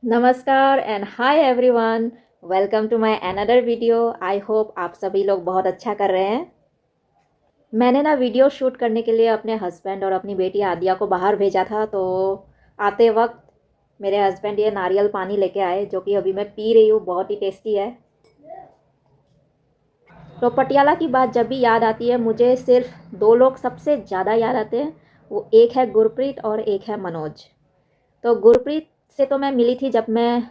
नमस्कार and hi everyone. Welcome to my another video. I hope आप सभी लोग बहुत अच्छा कर रहे हैं। मैंने ना वीडियो शूट करने के लिए अपने हस्बैंड और अपनी बेटी आदिया को बाहर भेजा था, तो आते वक्त मेरे हस्बैंड ये नारियल पानी लेके आए जो कि अभी मैं पी रही हूँ। बहुत ही टेस्टी है। तो पटियाला की बात जब भी याद आती है मुझे सिर्फ दो लोग सबसे ज़्यादा याद आते हैं। वो एक है गुरप्रीत और एक है मनोज। तो गुरप्रीत से तो मैं मिली थी जब मैं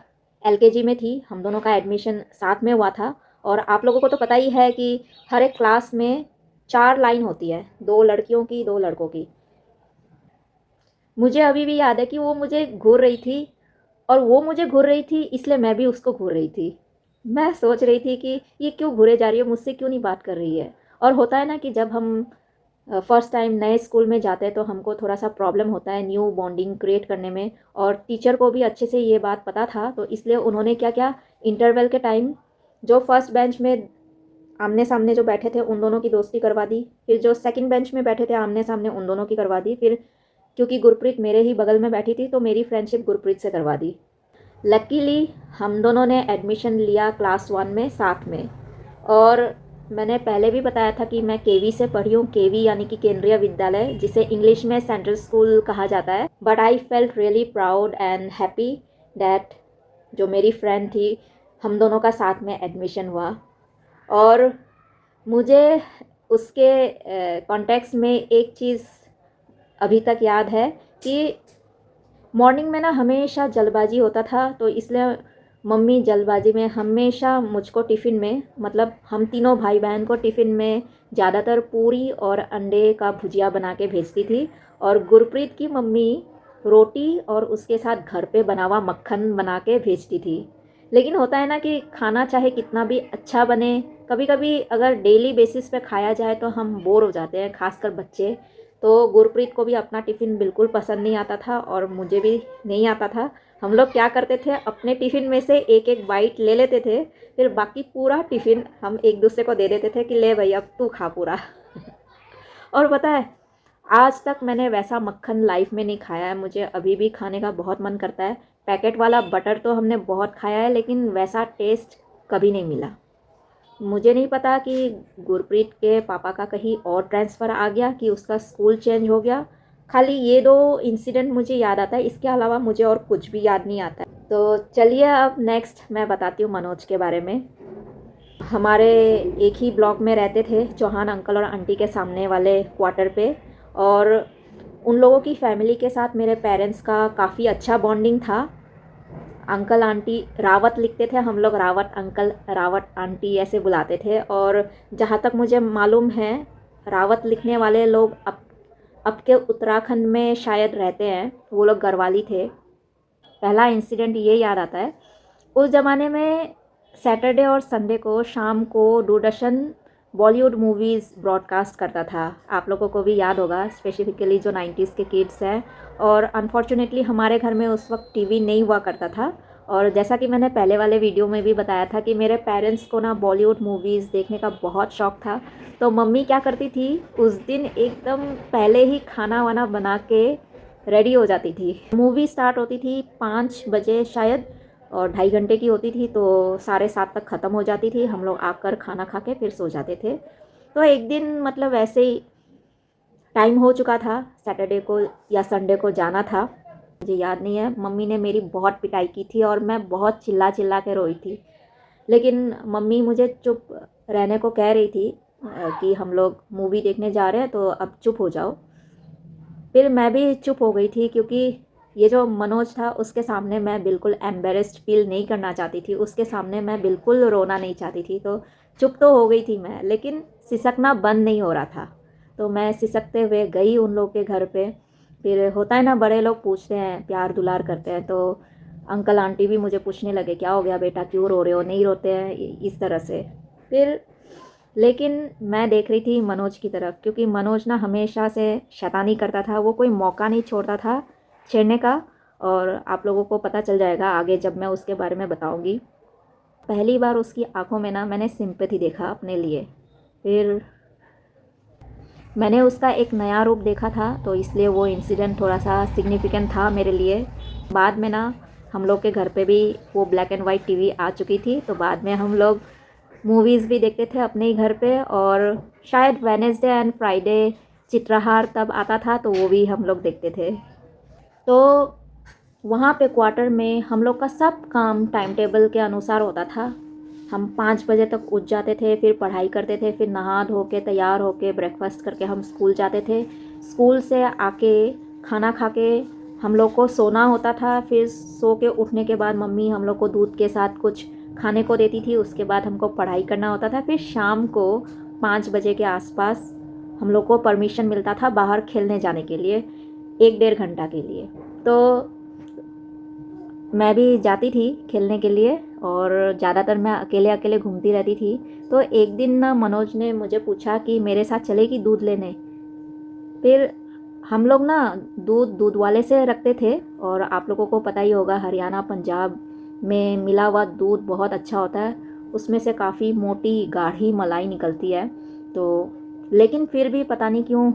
एलकेजी में थी। हम दोनों का एडमिशन साथ में हुआ था। और आप लोगों को तो पता ही है कि हर एक क्लास में 4 लाइन होती है, 2 लड़कियों की 2 लड़कों की। मुझे अभी भी याद है कि वो मुझे घूर रही थी और वो मुझे घूर रही थी, इसलिए मैं भी उसको घूर रही थी। मैं सोच रही थी कि ये क्यों घूरे जा रही है, मुझसे क्यों नहीं बात कर रही है। और होता है ना कि जब हम फर्स्ट टाइम नए स्कूल में जाते हैं तो हमको थोड़ा सा प्रॉब्लम होता है न्यू बॉन्डिंग क्रिएट करने में। और टीचर को भी अच्छे से ये बात पता था, तो इसलिए उन्होंने क्या क्या इंटरवल के टाइम जो फर्स्ट बेंच में आमने सामने जो बैठे थे उन दोनों की दोस्ती करवा दी। फिर जो सेकंड बेंच में बैठे थे आमने सामने उन दोनों की करवा दी। फिर क्योंकि गुरप्रीत मेरे ही बगल में बैठी थी तो मेरी फ्रेंडशिप गुरप्रीत से करवा दी। लकीली हम दोनों ने एडमिशन लिया क्लास 1 में साथ में। और मैंने पहले भी बताया था कि मैं केवी से पढ़ी हूँ। केवी यानी कि केंद्रीय विद्यालय, जिसे इंग्लिश में सेंट्रल स्कूल कहा जाता है। But I felt really proud and happy that जो मेरी फ्रेंड थी, हम दोनों का साथ में एडमिशन हुआ। और मुझे उसके कॉन्टेक्स्ट में एक चीज़ अभी तक याद है कि मॉर्निंग में ना हमेशा जल्दबाजी होता था, तो इसलिए मम्मी जल्दबाजी में हमेशा मुझको टिफ़िन में, मतलब हम तीनों भाई बहन को टिफ़िन में ज़्यादातर पूरी और अंडे का भुजिया बना के भेजती थी। और गुरप्रीत की मम्मी रोटी और उसके साथ घर पे बना हुआ मक्खन बना के भेजती थी। लेकिन होता है ना कि खाना चाहे कितना भी अच्छा बने, कभी कभी अगर डेली बेसिस पे खाया जाए तो हम बोर हो जाते हैं, खासकर बच्चे। तो गुरप्रीत को भी अपना टिफ़िन बिल्कुल पसंद नहीं आता था और मुझे भी नहीं आता था। हम लोग क्या करते थे, अपने टिफ़िन में से एक एक बाइट ले लेते थे, फिर बाकी पूरा टिफ़िन हम एक दूसरे को दे देते थे कि ले भाई अब तू खा पूरा। और पता है, आज तक मैंने वैसा मक्खन लाइफ में नहीं खाया है। मुझे अभी भी खाने का बहुत मन करता है। पैकेट वाला बटर तो हमने बहुत खाया है, लेकिन वैसा टेस्ट कभी नहीं मिला। मुझे नहीं पता कि गुरप्रीत के पापा का कहीं और ट्रांसफ़र आ गया कि उसका स्कूल चेंज हो गया। खाली ये 2 इंसिडेंट मुझे याद आता है, इसके अलावा मुझे और कुछ भी याद नहीं आता है। तो चलिए अब नेक्स्ट मैं बताती हूँ मनोज के बारे में। हमारे एक ही ब्लॉक में रहते थे, चौहान अंकल और आंटी के सामने वाले क्वार्टर पे। और उन लोगों की फैमिली के साथ मेरे पेरेंट्स का काफ़ी अच्छा बॉन्डिंग था। अंकल आंटी रावत लिखते थे, हम लोग रावत अंकल रावत आंटी ऐसे बुलाते थे। और जहाँ तक मुझे मालूम है, रावत लिखने वाले लोग अब के उत्तराखंड में शायद रहते हैं। वो लोग गढ़वाली थे। पहला इंसिडेंट ये याद आता है, उस ज़माने में सैटरडे और संडे को शाम को दूरदर्शन बॉलीवुड मूवीज़ ब्रॉडकास्ट करता था। आप लोगों को भी याद होगा, स्पेसिफिकली जो 90s के किड्स हैं। और अनफॉर्चुनेटली हमारे घर में उस वक्त टीवी नहीं हुआ करता था। और जैसा कि मैंने पहले वाले वीडियो में भी बताया था कि मेरे पेरेंट्स को ना बॉलीवुड मूवीज़ देखने का बहुत शौक़ था। तो मम्मी क्या करती थी, उस दिन एकदम पहले ही खाना वाना बना के रेडी हो जाती थी। मूवी स्टार्ट होती थी 5 बजे शायद, और 2.5 घंटे की होती थी, तो 7:30 तक ख़त्म हो जाती थी। हम लोग आकर खाना खा के फिर सो जाते थे। तो एक दिन मतलब ऐसे ही टाइम हो चुका था, सैटरडे को या संडे को जाना था, मुझे याद नहीं है। मम्मी ने मेरी बहुत पिटाई की थी और मैं बहुत चिल्ला चिल्ला के रोई थी। लेकिन मम्मी मुझे चुप रहने को कह रही थी कि हम लोग मूवी देखने जा रहे हैं तो अब चुप हो जाओ। फिर मैं भी चुप हो गई थी, क्योंकि ये जो मनोज था उसके सामने मैं बिल्कुल एम्बेरेस्ड फील नहीं करना चाहती थी। उसके सामने मैं बिल्कुल रोना नहीं चाहती थी। तो चुप तो हो गई थी मैं, लेकिन सिसकना बंद नहीं हो रहा था। तो मैं सिसकते हुए गई उन लोग के घर पे। फिर होता है ना, बड़े लोग पूछते हैं, प्यार दुलार करते हैं, तो अंकल आंटी भी मुझे पूछने लगे, क्या हो गया बेटा, क्यों रो रहे हो, नहीं रोते हैं, इस तरह से। फिर लेकिन मैं देख रही थी मनोज की तरफ, क्योंकि मनोज ना हमेशा से शैतानी करता था। वो कोई मौका नहीं छोड़ता था छेड़ने का। और आप लोगों को पता चल जाएगा आगे जब मैं उसके बारे में बताऊंगी। पहली बार उसकी आंखों में ना मैंने सिंपैथी देखा अपने लिए। फिर मैंने उसका एक नया रूप देखा था, तो इसलिए वो इंसिडेंट थोड़ा सा सिग्निफिकेंट था मेरे लिए। बाद में ना हम लोग के घर पे भी वो ब्लैक एंड वाइट टीवी आ चुकी थी, तो बाद में हम लोग मूवीज़ भी देखते थे अपने ही घर पे। और शायद वेडनेसडे एंड फ्राइडे चित्रहार तब आता था, तो वो भी हम लोग देखते थे। तो वहाँ पे क्वार्टर में हम लोग का सब काम टाइम टेबल के अनुसार होता था। हम 5 बजे तक उठ जाते थे, फिर पढ़ाई करते थे, फिर नहा धो के तैयार होके ब्रेकफास्ट करके हम स्कूल जाते थे। स्कूल से आके खाना खा के हम लोग को सोना होता था। फिर सो के उठने के बाद मम्मी हम लोग को दूध के साथ कुछ खाने को देती थी। उसके बाद हमको पढ़ाई करना होता था। फिर शाम को 5 बजे के आसपास हम लोग को परमिशन मिलता था बाहर खेलने जाने के लिए, 1-1.5 घंटा के लिए। तो मैं भी जाती थी खेलने के लिए और ज़्यादातर मैं अकेले अकेले घूमती रहती थी। तो एक दिन ना मनोज ने मुझे पूछा कि मेरे साथ चलेगी दूध लेने। फिर हम लोग ना दूध वाले से रखते थे, और आप लोगों को पता ही होगा हरियाणा पंजाब में मिला हुआ दूध बहुत अच्छा होता है, उसमें से काफ़ी मोटी गाढ़ी मलाई निकलती है। तो लेकिन फिर भी पता नहीं क्यों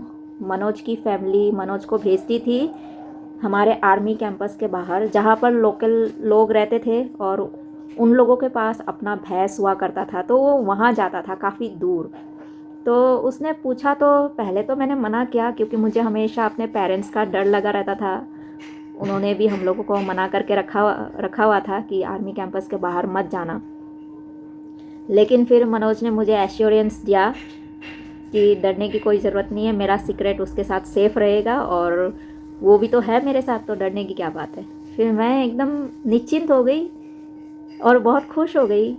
मनोज की फैमिली मनोज को भेजती थी हमारे आर्मी कैंपस के बाहर, जहाँ पर लोकल लोग रहते थे और उन लोगों के पास अपना भैंस हुआ करता था, तो वो वहाँ जाता था काफ़ी दूर। तो उसने पूछा, तो पहले तो मैंने मना किया क्योंकि मुझे हमेशा अपने पेरेंट्स का डर लगा रहता था। उन्होंने भी हम लोगों को मना करके रखा हुआ था कि आर्मी कैंपस के बाहर मत जाना। लेकिन फिर मनोज ने मुझे एश्योरेंस दिया कि डरने की कोई ज़रूरत नहीं है, मेरा सीक्रेट उसके साथ सेफ रहेगा और वो भी तो है मेरे साथ, तो डरने की क्या बात है। फिर मैं एकदम निश्चिंत हो गई और बहुत खुश हो गई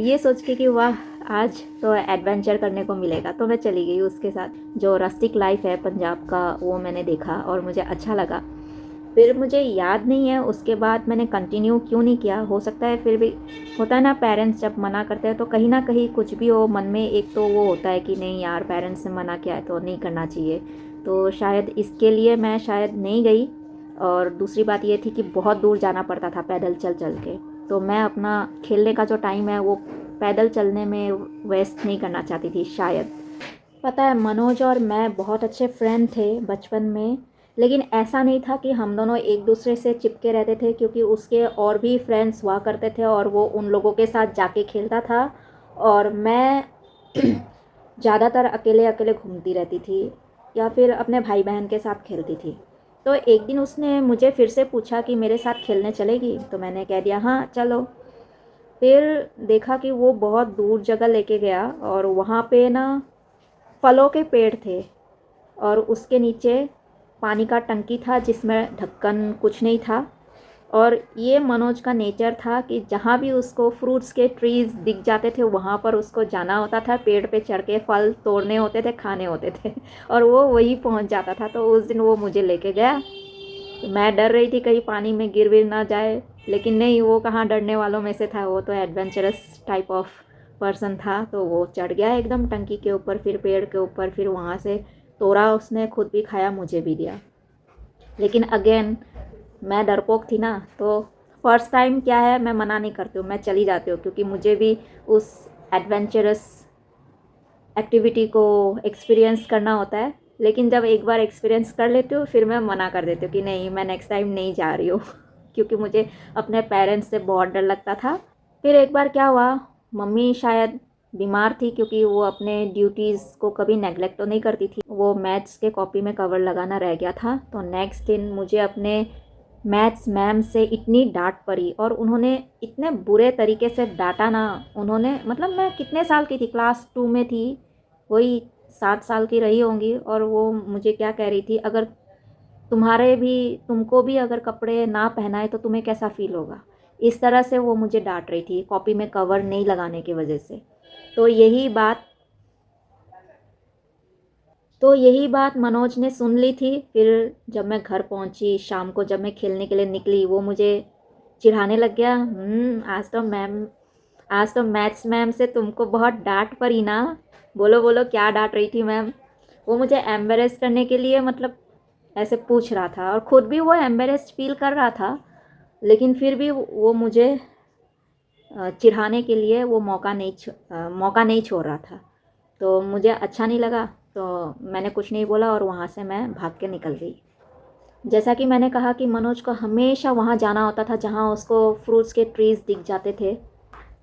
ये सोच के कि वाह, आज तो एडवेंचर करने को मिलेगा। तो मैं चली गई उसके साथ। जो रस्टिक लाइफ है पंजाब का वो मैंने देखा और मुझे अच्छा लगा। फिर मुझे याद नहीं है उसके बाद मैंने कंटिन्यू क्यों नहीं किया। हो सकता है फिर भी होता है ना, पेरेंट्स जब मना करते हैं तो कहीं ना कहीं कुछ भी हो मन में एक तो वो होता है कि नहीं यार, पेरेंट्स ने मना किया है तो नहीं करना चाहिए। तो शायद इसके लिए मैं शायद नहीं गई। और दूसरी बात ये थी कि बहुत दूर जाना पड़ता था पैदल चल चल के, तो मैं अपना खेलने का जो टाइम है वो पैदल चलने में वेस्ट नहीं करना चाहती थी शायद। पता है मनोज और मैं बहुत अच्छे फ्रेंड थे बचपन में, लेकिन ऐसा नहीं था कि हम दोनों एक दूसरे से चिपके रहते थे, क्योंकि उसके और भी फ्रेंड्स हुआ करते थे और वो उन लोगों के साथ जाके खेलता था और मैं ज़्यादातर अकेले अकेले घूमती रहती थी या फिर अपने भाई बहन के साथ खेलती थी। तो एक दिन उसने मुझे फिर से पूछा कि मेरे साथ खेलने चलेगी, तो मैंने कह दिया हाँ चलो। फिर देखा कि वो बहुत दूर जगह लेके गया और वहाँ पे ना फलों के पेड़ थे और उसके नीचे पानी का टंकी था जिसमें ढक्कन कुछ नहीं था। और ये मनोज का नेचर था कि जहाँ भी उसको फ्रूट्स के ट्रीज़ दिख जाते थे वहाँ पर उसको जाना होता था, पेड़ पे चढ़ के फल तोड़ने होते थे, खाने होते थे और वो वहीं पहुँच जाता था। तो उस दिन वो मुझे लेके गया। मैं डर रही थी कहीं पानी में गिर विर ना जाए, लेकिन नहीं, वो कहाँ डरने वालों में से था, वो तो एडवेंचरस टाइप ऑफ पर्सन था। तो वो चढ़ गया एकदम टंकी के ऊपर, फिर पेड़ के ऊपर, फिर वहाँ से तोड़ा उसने, खुद भी खाया, मुझे भी दिया। लेकिन अगेन मैं डरपोक थी ना, तो फर्स्ट टाइम क्या है, मैं मना नहीं करती हूँ, मैं चली जाती हूँ, क्योंकि मुझे भी उस एडवेंचरस एक्टिविटी को एक्सपीरियंस करना होता है। लेकिन जब एक बार एक्सपीरियंस कर लेती हूँ फिर मैं मना कर देती हूँ कि नहीं, मैं नेक्स्ट टाइम नहीं जा रही हूँ क्योंकि मुझे अपने पेरेंट्स से बहुत डर लगता था। फिर एक बार क्या हुआ, मम्मी शायद बीमार थी क्योंकि वो अपने ड्यूटीज़ को कभी नेगलेक्ट तो नहीं करती थी। वो मैथ्स के कॉपी में कवर लगाना रह गया था, तो नेक्स्ट दिन मुझे अपने मैथ्स मैम से इतनी डांट पड़ी और उन्होंने इतने बुरे तरीके से डांटा ना। उन्होंने, मतलब मैं कितने साल की थी, क्लास 2 में थी, वही 7 साल की रही होंगी, और वो मुझे क्या कह रही थी, अगर तुमको भी अगर कपड़े ना पहनाए तो तुम्हें कैसा फील होगा। इस तरह से वो मुझे डांट रही थी कॉपी में कवर नहीं लगाने की वजह से। तो यही बात मनोज ने सुन ली थी। फिर जब मैं घर पहुंची शाम को, जब मैं खेलने के लिए निकली, वो मुझे चिढ़ाने लग गया। आज तो मैथ्स मैम से तुमको बहुत डांट पड़ी ना। बोलो बोलो क्या डांट रही थी मैम। वो मुझे एम्बेरेस करने के लिए, मतलब ऐसे पूछ रहा था, और ख़ुद भी वो एम्बेरेस्ड फील कर रहा था, लेकिन फिर भी वो मुझे चिढ़ाने के लिए वो मौका नहीं छोड़ रहा था। तो मुझे अच्छा नहीं लगा, तो मैंने कुछ नहीं बोला और वहाँ से मैं भाग के निकल गई। जैसा कि मैंने कहा कि मनोज को हमेशा वहाँ जाना होता था जहाँ उसको फ्रूट्स के ट्रीज़ दिख जाते थे।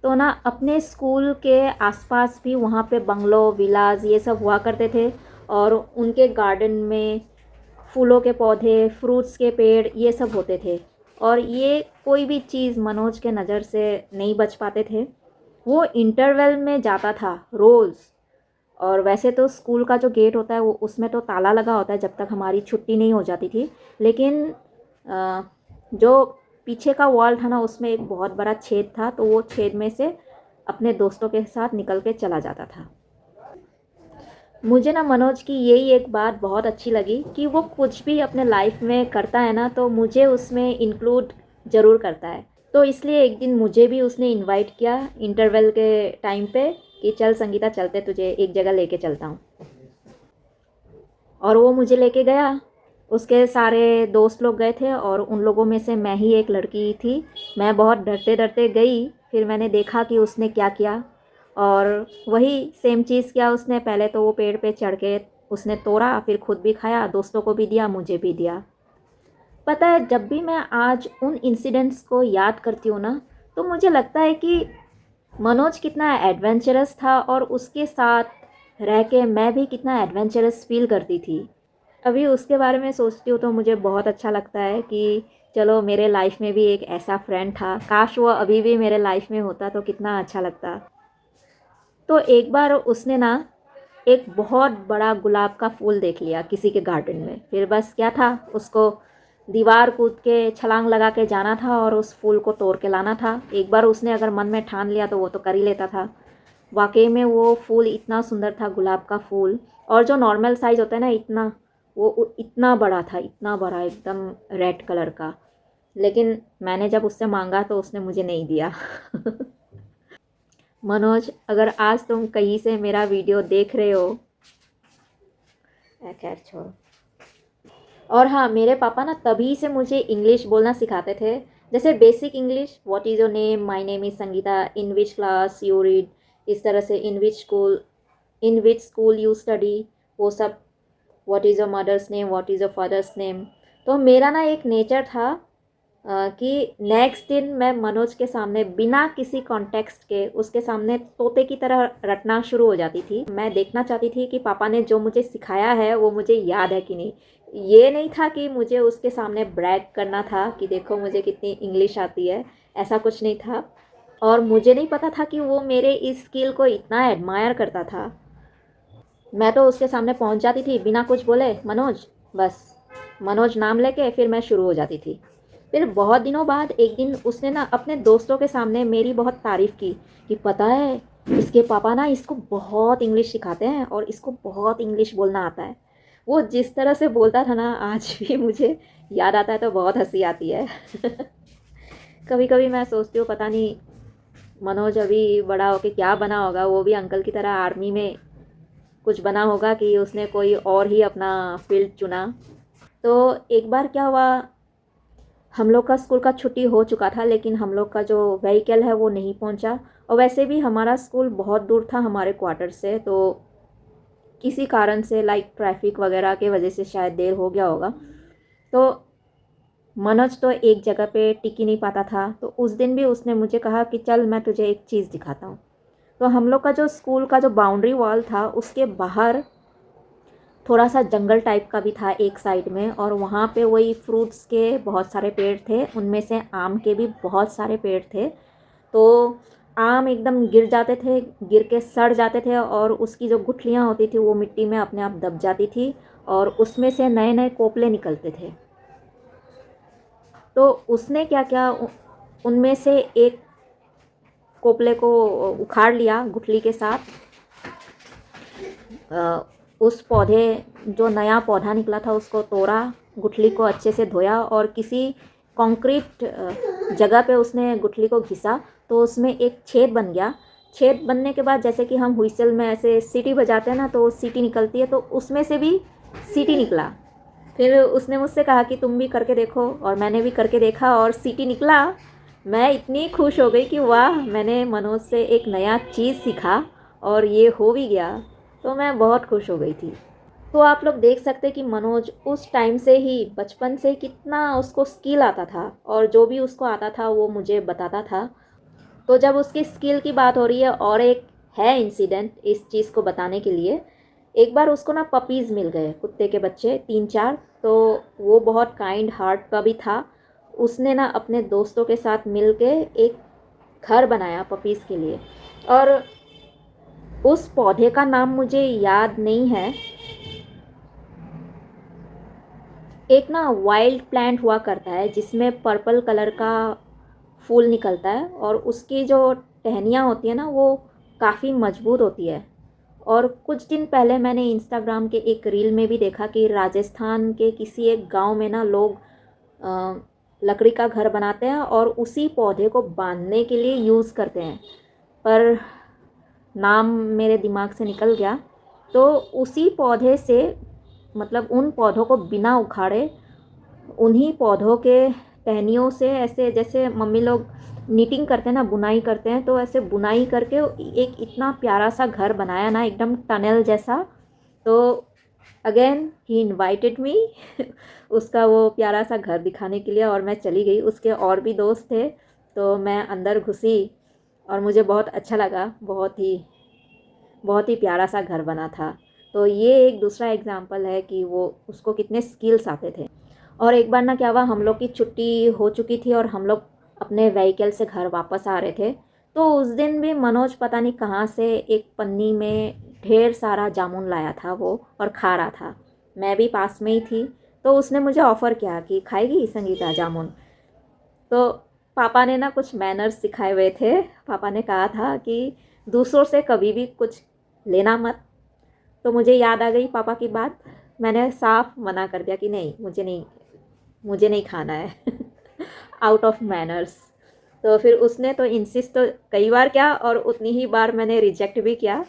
तो ना अपने स्कूल के आसपास भी वहाँ पे बंगलो, विलास ये सब हुआ करते थे और उनके गार्डन में फूलों के पौधे, फ्रूट्स के पेड़ ये सब होते थे और ये कोई भी चीज़ मनोज के नज़र से नहीं बच पाते थे। वो इंटरवल में जाता था रोज़। और वैसे तो स्कूल का जो गेट होता है वो उसमें तो ताला लगा होता है जब तक हमारी छुट्टी नहीं हो जाती थी, लेकिन जो पीछे का वॉल था ना उसमें एक बहुत बड़ा छेद था, तो वो छेद में से अपने दोस्तों के साथ निकल के चला जाता था। मुझे ना मनोज की यही एक बात बहुत अच्छी लगी कि वो कुछ भी अपने लाइफ में करता है ना तो मुझे उसमें इंक्लूड ज़रूर करता है। तो इसलिए एक दिन मुझे भी उसने इनवाइट किया इंटरवल के टाइम पे कि चल संगीता चलते, तुझे एक जगह लेके चलता हूँ। और वो मुझे लेके गया। उसके सारे दोस्त लोग गए थे और उन लोगों में से मैं ही एक लड़की थी। मैं बहुत डरते डरते गई, फिर मैंने देखा कि उसने क्या किया और वही सेम चीज़ किया उसने। पहले तो वो पेड़ पे चढ़ के उसने तोड़ा, फिर खुद भी खाया, दोस्तों को भी दिया, मुझे भी दिया। पता है जब भी मैं आज उन इंसिडेंट्स को याद करती हूँ ना तो मुझे लगता है कि मनोज कितना एडवेंचरस था और उसके साथ रह के मैं भी कितना एडवेंचरस फील करती थी। अभी उसके बारे में सोचती हूँ तो मुझे बहुत अच्छा लगता है कि चलो मेरे लाइफ में भी एक ऐसा फ्रेंड था, काश वो अभी भी मेरे लाइफ में होता तो कितना अच्छा लगता। तो एक बार उसने ना एक बहुत बड़ा गुलाब का फूल देख लिया किसी के गार्डन में। फिर बस क्या था, उसको दीवार कूद के छलांग लगा के जाना था और उस फूल को तोड़ के लाना था। एक बार उसने अगर मन में ठान लिया तो वो तो कर ही लेता था। वाकई में वो फूल इतना सुंदर था, गुलाब का फूल, और जो नॉर्मल साइज़ होता है ना इतना, वो इतना बड़ा था, इतना बड़ा एकदम रेड कलर का। लेकिन मैंने जब उससे मांगा तो उसने मुझे नहीं दिया। मनोज, अगर आज तुम कहीं से मेरा वीडियो देख रहे हो, खैर छोड़ो। और हाँ, मेरे पापा ना तभी से मुझे इंग्लिश बोलना सिखाते थे। जैसे basic English, what is your name, my name is Sangeeta, in which class you read, इस तरह से in which school you study, वो सब, what is your mother's name, what is your father's name. तो मेरा ना एक नेचर था कि नेक्स्ट दिन मैं मनोज के सामने बिना किसी कॉन्टेक्स्ट के उसके सामने तोते की तरह रटना शुरू हो जाती थी। मैं देखना चाहती थी कि पापा ने जो मुझे सिखाया है वो मुझे याद है कि नहीं। ये नहीं था कि मुझे उसके सामने ब्रैग करना था कि देखो मुझे कितनी इंग्लिश आती है, ऐसा कुछ नहीं था। और मुझे नहीं पता था कि वो मेरे इस स्किल को इतना एडमायर करता था। मैं तो उसके सामने पहुंच जाती थी बिना कुछ बोले, मनोज, बस मनोज नाम लेके फिर मैं शुरू हो जाती थी। फिर बहुत दिनों बाद एक दिन उसने ना अपने दोस्तों के सामने मेरी बहुत तारीफ़ की कि पता है इसके पापा ना इसको बहुत इंग्लिश सिखाते हैं और इसको बहुत इंग्लिश बोलना आता है। वो जिस तरह से बोलता था ना आज भी मुझे याद आता है तो बहुत हंसी आती है। कभी कभी मैं सोचती हूँ पता नहीं मनोज अभी बड़ा होके क्या बना होगा, वो भी अंकल की तरह आर्मी में कुछ बना होगा कि उसने कोई और ही अपना फील्ड चुना। तो एक बार क्या हुआ, हम लोग का स्कूल का छुट्टी हो चुका था लेकिन हम लोग का जो व्हीकल है वो नहीं पहुंचा। और वैसे भी हमारा स्कूल बहुत दूर था हमारे क्वार्टर से, तो किसी कारण से लाइक ट्रैफिक वगैरह के वजह से शायद देर हो गया होगा। तो मनोज तो एक जगह पे टिक ही नहीं पाता था, तो उस दिन भी उसने मुझे कहा कि चल मैं तुझे एक चीज़ दिखाता हूँ। तो हम लोग का जो स्कूल का जो बाउंड्री वॉल था उसके बाहर थोड़ा सा जंगल टाइप का भी था एक साइड में, और वहाँ पे वही फ्रूट्स के बहुत सारे पेड़ थे, उनमें से आम के भी बहुत सारे पेड़ थे। तो आम एकदम गिर जाते थे, गिर के सड़ जाते थे और उसकी जो गुठलियाँ होती थी वो मिट्टी में अपने आप दब जाती थी और उसमें से नए नए कोपले निकलते थे। तो उसने क्या किया, उनमें से एक कोपले को उखाड़ लिया गुठली के साथ। उस पौधे, जो नया पौधा निकला था उसको तोड़ा, गुठली को अच्छे से धोया और किसी कंक्रीट जगह पे उसने गुठली को घिसा तो उसमें एक छेद बन गया। छेद बनने के बाद जैसे कि हम हुइसल में ऐसे सीटी बजाते हैं ना, तो सीटी निकलती है, तो उसमें से भी सीटी निकला। फिर उसने मुझसे कहा कि तुम भी करके देखो, और मैंने भी करके देखा और सीटी निकला। मैं इतनी खुश हो गई कि वाह, मैंने मनोज से एक नया चीज़ सीखा और ये हो भी गया। तो मैं बहुत खुश हो गई थी। तो आप लोग देख सकते हैं कि मनोज उस टाइम से ही बचपन से कितना उसको स्किल आता था, और जो भी उसको आता था वो मुझे बताता था। तो जब उसकी स्किल की बात हो रही है, और एक है इंसिडेंट इस चीज़ को बताने के लिए। एक बार उसको ना पपीज़ मिल गए, कुत्ते के बच्चे 3-4। तो वो बहुत काइंड हार्ट का भी था। उसने ना अपने दोस्तों के साथ मिल के एक घर बनाया पपीज़ के लिए। और उस पौधे का नाम मुझे याद नहीं है। एक ना वाइल्ड प्लांट हुआ करता है जिसमें पर्पल कलर का फूल निकलता है, और उसकी जो टहनियाँ होती है ना वो काफ़ी मजबूत होती है। और कुछ दिन पहले मैंने इंस्टाग्राम के एक रील में भी देखा कि राजस्थान के किसी एक गांव में ना लोग अ, लकड़ी का घर बनाते हैं और उसी पौधे को बांधने के लिए यूज़ करते हैं। पर नाम मेरे दिमाग से निकल गया। तो उसी पौधे से, मतलब उन पौधों को बिना उखाड़े, उन्हीं पौधों के टहनियों से, ऐसे जैसे मम्मी लोग निटिंग करते हैं ना, बुनाई करते हैं, तो ऐसे बुनाई करके एक इतना प्यारा सा घर बनाया ना, एकदम टनल जैसा। तो अगेन ही इनवाइटेड मी उसका वो प्यारा सा घर दिखाने के लिए, और मैं चली गई। उसके और भी दोस्त थे, तो मैं अंदर घुसी और मुझे बहुत अच्छा लगा। बहुत ही प्यारा सा घर बना था। तो ये एक दूसरा एग्जाम्पल है कि वो उसको कितने स्किल्स आते थे। और एक बार ना क्या हुआ, हम लोग की छुट्टी हो चुकी थी और हम लोग अपने व्हीकल से घर वापस आ रहे थे। तो उस दिन भी मनोज पता नहीं कहाँ से एक पन्नी में ढेर सारा जामुन लाया था वो, और खा रहा था। मैं भी पास में ही थी। तो उसने मुझे ऑफ़र किया कि खाएगी संगीता जामुन। तो पापा ने ना कुछ मैनर्स सिखाए हुए थे। पापा ने कहा था कि दूसरों से कभी भी कुछ लेना मत। तो मुझे याद आ गई पापा की बात। मैंने साफ मना कर दिया कि नहीं, मुझे नहीं खाना है आउट ऑफ मैनर्स। तो फिर उसने तो इंसिस्ट तो कई बार किया, और उतनी ही बार मैंने रिजेक्ट भी किया।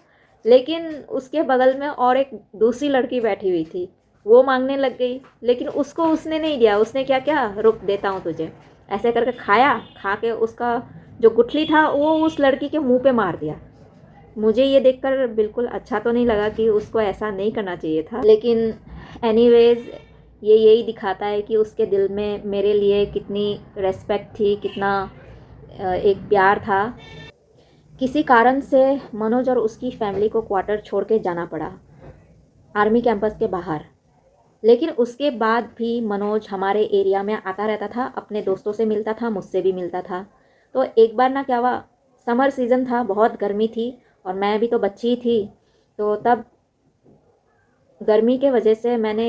लेकिन उसके बगल में और एक दूसरी लड़की बैठी हुई थी, वो मांगने लग गई। लेकिन उसको उसने नहीं दिया। उसने क्या क्या, रुक देता हूँ तुझे, ऐसे करके खाया। खा के उसका जो गुठली था वो उस लड़की के मुंह पे मार दिया। मुझे ये देखकर बिल्कुल अच्छा तो नहीं लगा कि उसको ऐसा नहीं करना चाहिए था। लेकिन एनीवेज, ये यही दिखाता है कि उसके दिल में मेरे लिए कितनी रेस्पेक्ट थी, कितना एक प्यार था। किसी कारण से मनोज और उसकी फैमिली को क्वार्टर छोड़ के जाना पड़ा, आर्मी कैंपस के बाहर। लेकिन उसके बाद भी मनोज हमारे एरिया में आता रहता था, अपने दोस्तों से मिलता था, मुझसे भी मिलता था। तो एक बार ना क्या हुआ, समर सीज़न था, बहुत गर्मी थी, और मैं भी तो बच्ची ही थी। तो तब गर्मी के वजह से मैंने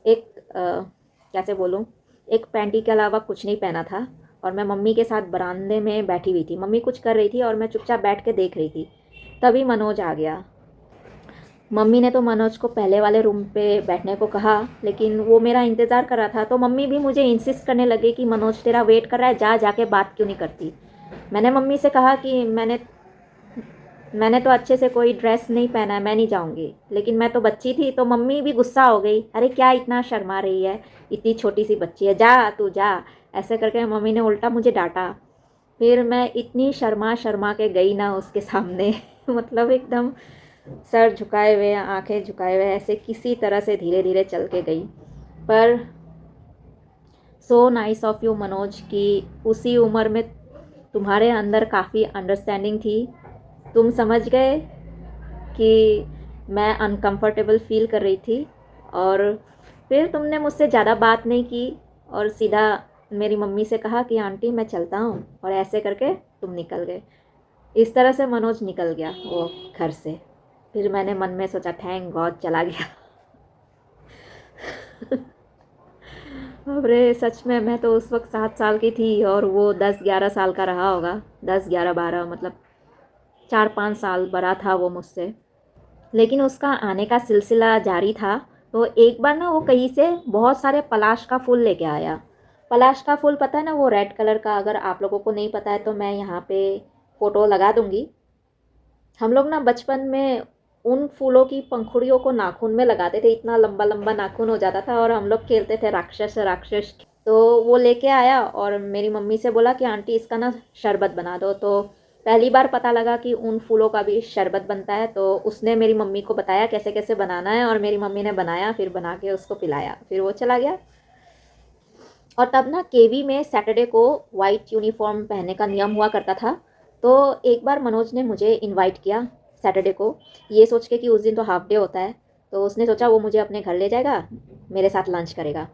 एक कैसे बोलूँ, एक पैंटी के अलावा कुछ नहीं पहना था। और मैं मम्मी के साथ बरामदे में बैठी हुई थी। मम्मी कुछ कर रही थी और मैं चुपचाप बैठ के देख रही थी। तभी मनोज आ गया। मम्मी ने तो मनोज को पहले वाले रूम पे बैठने को कहा, लेकिन वो मेरा इंतज़ार कर रहा था। तो मम्मी भी मुझे इंसिस्ट करने लगी कि मनोज तेरा वेट कर रहा है, जा जाके बात क्यों नहीं करती। मैंने मम्मी से कहा कि मैंने तो अच्छे से कोई ड्रेस नहीं पहना है, मैं नहीं जाऊंगी। लेकिन मैं तो बच्ची थी। तो मम्मी भी गुस्सा हो गई, अरे क्या इतना शर्मा रही है, इतनी छोटी सी बच्ची है, जा तू जा। ऐसे करके मम्मी ने उल्टा मुझे डांटा। फिर मैं इतनी शर्मा शर्मा के गई ना उसके सामने मतलब एकदम सर झुकाए हुए, आंखें झुकाए हुए, ऐसे किसी तरह से धीरे धीरे चल के गई। पर so nice of you Manoj, कि उसी उम्र में तुम्हारे अंदर काफ़ी अंडरस्टैंडिंग थी। तुम समझ गए कि मैं अनकंफर्टेबल फील कर रही थी, और फिर तुमने मुझसे ज़्यादा बात नहीं की, और सीधा मेरी मम्मी से कहा कि आंटी मैं चलता हूँ, और ऐसे करके तुम निकल गए। इस तरह से मनोज निकल गया वो घर से। फिर मैंने मन में सोचा थैंक गॉड चला गया अरे सच में, मैं तो उस वक्त 7 साल की थी और वो 10-11 साल का रहा होगा। 10-11-12, मतलब 4-5 साल बड़ा था वो मुझसे। लेकिन उसका आने का सिलसिला जारी था। तो एक बार ना वो कहीं से बहुत सारे पलाश का फूल लेके आया। पलाश का फूल पता है ना, वो रेड कलर का। अगर आप लोगों को नहीं पता है तो मैं यहाँ पे फ़ोटो लगा दूँगी। हम लोग ना बचपन में उन फूलों की पंखुड़ियों को नाखून में लगाते थे, इतना लंबा लंबा नाखून हो जाता था, और हम लोग खेलते थे राक्षस राक्षस। तो वो लेके आया और मेरी मम्मी से बोला कि आंटी इसका ना शरबत बना दो। तो पहली बार पता लगा कि उन फूलों का भी शरबत बनता है, तो उसने मेरी मम्मी को बताया कैसे कैसे बनाना है, और मेरी मम्मी ने बनाया, फिर बना के उसको पिलाया, फिर वो चला गया। और तब ना केवी में सैटरडे को वाइट यूनिफॉर्म पहनने का नियम हुआ करता था। तो एक बार मनोज ने मुझे इनवाइट किया सैटरडे को, ये सोच के कि उस दिन तो हाफ डे होता है। तो उसने सोचा वो मुझे अपने घर ले जाएगा, मेरे साथ लंच करेगा।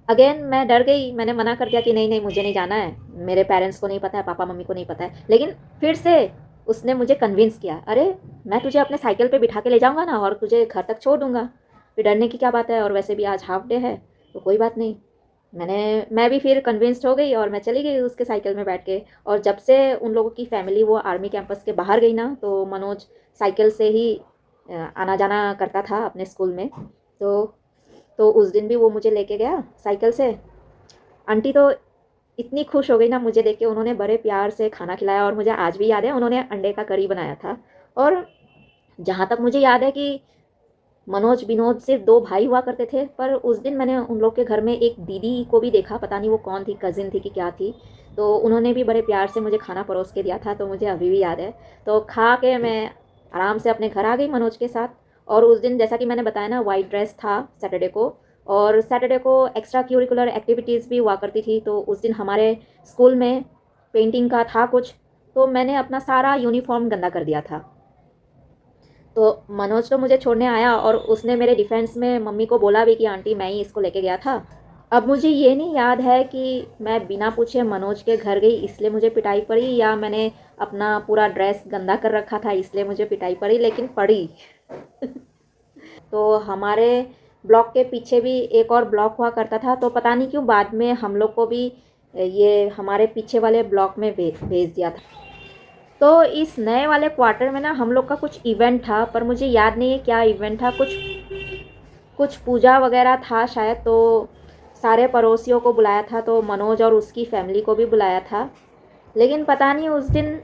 अगेन मैं डर गई, मैंने मना कर दिया कि नहीं नहीं मुझे नहीं जाना है, मेरे पेरेंट्स को नहीं पता है, पापा मम्मी को नहीं पता है। लेकिन फिर से उसने मुझे कन्विंस किया, अरे मैं तुझे अपने साइकिल पे बिठा के ले जाऊँगा ना, और तुझे घर तक छोड़ दूँगा, फिर डरने की क्या बात है, और वैसे भी आज हाफ डे है तो कोई बात नहीं। मैं भी फिर कन्विंस्ड हो गई और मैं चली गई उसके साइकिल में बैठ के। और जब से उन लोगों की फैमिली वो आर्मी कैंपस के बाहर गई ना, तो मनोज साइकिल से ही आना जाना करता था अपने स्कूल में। तो उस दिन भी वो मुझे लेके गया साइकिल से। आंटी तो इतनी खुश हो गई ना मुझे देख के, उन्होंने बड़े प्यार से खाना खिलाया, और मुझे आज भी याद है उन्होंने अंडे का करी बनाया था। और जहाँ तक मुझे याद है कि मनोज विनोद सिर्फ 2 भाई हुआ करते थे, पर उस दिन मैंने उन लोग के घर में एक दीदी को भी देखा, पता नहीं वो कौन थी, कज़िन थी कि क्या थी। तो उन्होंने भी बड़े प्यार से मुझे खाना परोस के दिया था, तो मुझे अभी भी याद है। तो खा के मैं आराम से अपने घर आ गई मनोज के साथ। और उस दिन जैसा कि मैंने बताया ना, वाइट ड्रेस था सैटरडे को, और सैटरडे को एक्स्ट्रा करिकुलर एक्टिविटीज़ भी हुआ करती थी। तो उस दिन हमारे स्कूल में पेंटिंग का था कुछ, तो मैंने अपना सारा यूनिफॉर्म गंदा कर दिया था। तो मनोज तो मुझे छोड़ने आया, और उसने मेरे डिफेंस में मम्मी को बोला भी कि आंटी मैं ही इसको लेके गया था। अब मुझे ये नहीं याद है कि मैं बिना पूछे मनोज के घर गई इसलिए मुझे पिटाई पड़ी, या मैंने अपना पूरा ड्रेस गंदा कर रखा था इसलिए मुझे पिटाई पड़ी, लेकिन पड़ी। तो हमारे ब्लॉक के पीछे भी एक और ब्लॉक हुआ करता था, तो पता नहीं क्यों बाद में हम लोग को भी ये हमारे पीछे वाले ब्लॉक में भेज दिया था। तो इस नए वाले क्वार्टर में ना हम लोग का कुछ इवेंट था, पर मुझे याद नहीं है क्या इवेंट था। कुछ कुछ पूजा वगैरह था शायद। तो सारे पड़ोसियों को बुलाया था, तो मनोज और उसकी फैमिली को भी बुलाया था। लेकिन पता नहीं उस दिन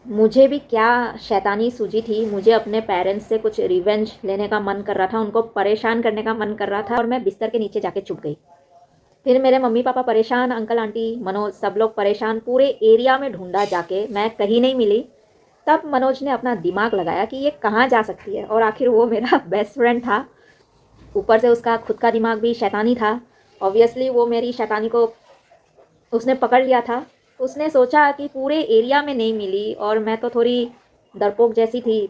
मुझे भी क्या शैतानी सूझी थी, मुझे अपने पेरेंट्स से कुछ रिवेंज लेने का मन कर रहा था, उनको परेशान करने का मन कर रहा था, और मैं बिस्तर के नीचे जाके छुप गई। फिर मेरे मम्मी पापा परेशान, अंकल आंटी मनोज सब लोग परेशान, पूरे एरिया में ढूंढा जाके, मैं कहीं नहीं मिली। तब मनोज ने अपना दिमाग लगाया कि ये कहाँ जा सकती है, और आखिर वो मेरा बेस्ट फ्रेंड था, ऊपर से उसका खुद का दिमाग भी शैतानी था। ऑब्वियसली वो मेरी शैतानी को उसने पकड़ लिया था। उसने सोचा कि पूरे एरिया में नहीं मिली, और मैं तो थोड़ी डरपोक जैसी थी,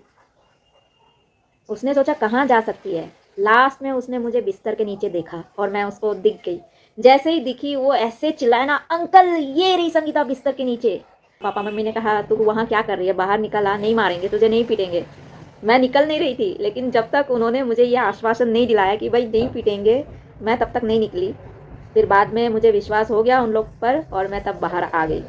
उसने सोचा कहाँ जा सकती है। लास्ट में उसने मुझे बिस्तर के नीचे देखा, और मैं उसको दिख गई। जैसे ही दिखी वो ऐसे चिल्लाया ना, अंकल ये रही संगीता बिस्तर के नीचे। पापा मम्मी ने कहा तू वहाँ क्या कर रही है, बाहर निकल आ, नहीं मारेंगे तुझे, नहीं पीटेंगे। मैं निकल नहीं रही थी, लेकिन जब तक उन्होंने मुझे ये आश्वासन नहीं दिलाया कि भाई नहीं पीटेंगे, मैं तब तक नहीं निकली। फिर बाद में मुझे विश्वास हो गया उन लोग पर, और मैं तब बाहर आ गई।